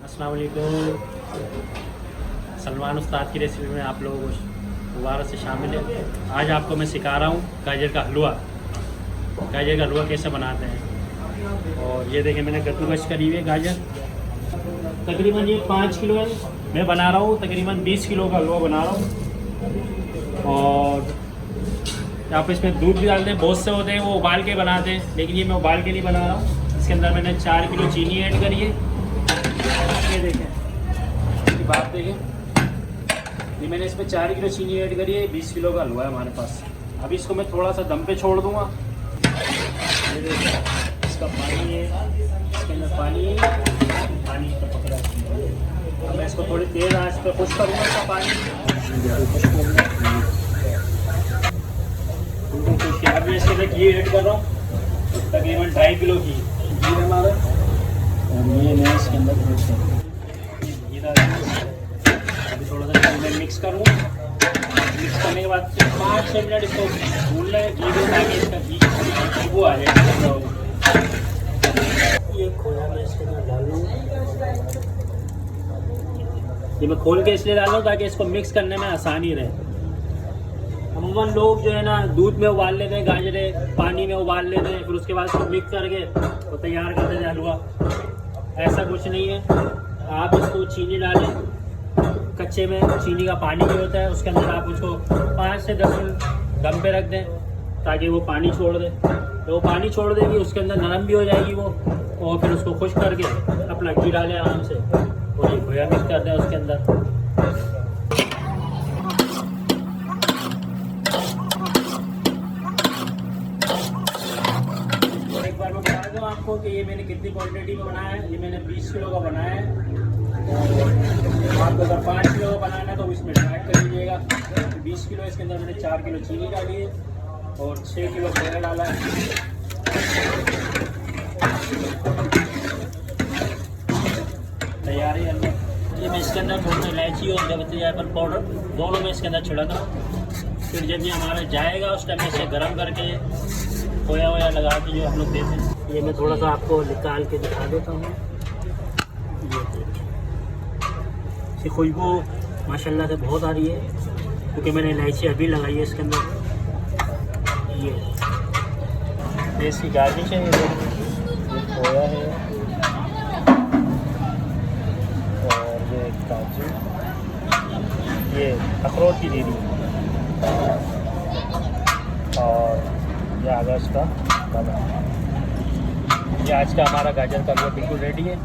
अस्सलाम वालेकुम। सलमान उस्ताद की रेसिपी में आप लोगों को दोबारा से शामिल है। आज आपको मैं सिखा रहा हूँ गाजर का हलवा। गाजर का हलवा कैसे बनाते हैं। और ये देखिए मैंने कद्दूकस करी हुई है गाजर, तकरीबन ये 5 किलो है। मैं बना रहा हूँ तकरीबन 20 किलो का हलवा बना रहा हूँ। और आप इसमें दूध भी डालते हैं, बहुत से होते हैं वो उबाल के बनाते हैं, लेकिन ये मैं उबाल के नहीं बना रहा हूँ। इसके अंदर मैंने 4 किलो चीनी ऐड करी है। ये देखें, इसकी बात देखें, ये मैंने इसमें 4 किलो चीनी ऐड करी है। 20 किलो का हलवा है हमारे पास। अभी इसको मैं थोड़ा सा दम पे छोड़ दूँगा। ये देखें, इसका पानी है, इसके अंदर पानी है, पानी का पकड़ा। अब मैं इसको थोड़ी तेज़ आंच पे खुश करूँगा इसका पानी। अभी इसके अंदर घी ऐड कर रहा हूँ, तकरीबन 2.5 किलो घी है हमारा। और ये मैं इसके अंदर घी डाल अभी थोड़ा सा मैं मिक्स करूँगा। मिक्स करने के बाद 5-6 मिनट इसको भून लें घी को, ताकि इसका घी खुशबू आ जाए। ये खोया मैं इसके अंदर डाल लूँगा। ये मैं खोल के इसलिए डाल रहा हूँ ताकि इसको मिक्स करने में आसानी रहे। अमूमन लोग जो है ना दूध में उबाल लेते हैं गाजरें, पानी में उबाल लेते हैं, फिर उसके बाद इसको मिक्स करके तो तैयार कर देते हैं हलवा। ऐसा कुछ नहीं है। आप इसको चीनी डालें, कच्चे में चीनी का पानी भी होता है, उसके अंदर आप उसको 5 से 10 मिनट दम पे रख दें ताकि वो पानी छोड़ दे। तो वो पानी छोड़ देगी, उसके अंदर नरम भी हो जाएगी वो। और फिर उसको खुश करके अपना घी डालें आराम से, और ये खोया मिक्स कर दें उसके अंदर। आपको कि ये मैंने कितनी क्वांटिटी में बनाया है। ये मैंने 20 किलो का बनाया है। और आपको अगर 5 किलो का बनाना है तो इसमें ऐड कर लीजिएगा। 20 किलो इसके अंदर मैंने 4 किलो चीनी डाली है और 6 किलो खोया डाला है। तैयार है अंदर। ये मैं इसके अंदर थोड़ा इलायची और जावित्री जायफल पाउडर दोनों में इसके अंदर छिड़क रहा हूँ। फिर जब ये हमारा जाएगा उस टाइम इसे गर्म करके खोया वोया लगा के जो हम लोग देते हैं। ये मैं थोड़ा सा आपको निकाल के दिखा देता हूँ। ये खुशबू माशाल्लाह से बहुत आ रही है, क्योंकि मैंने इलायची अभी लगाई है इसके अंदर। ये देसी गार्निश है, ये खोया है और ये काजू, ये अखरोट की जीरी और ये आगा इसका बादाम। ये आज का हमारा गाजर का हलवा बिल्कुल रेडी है।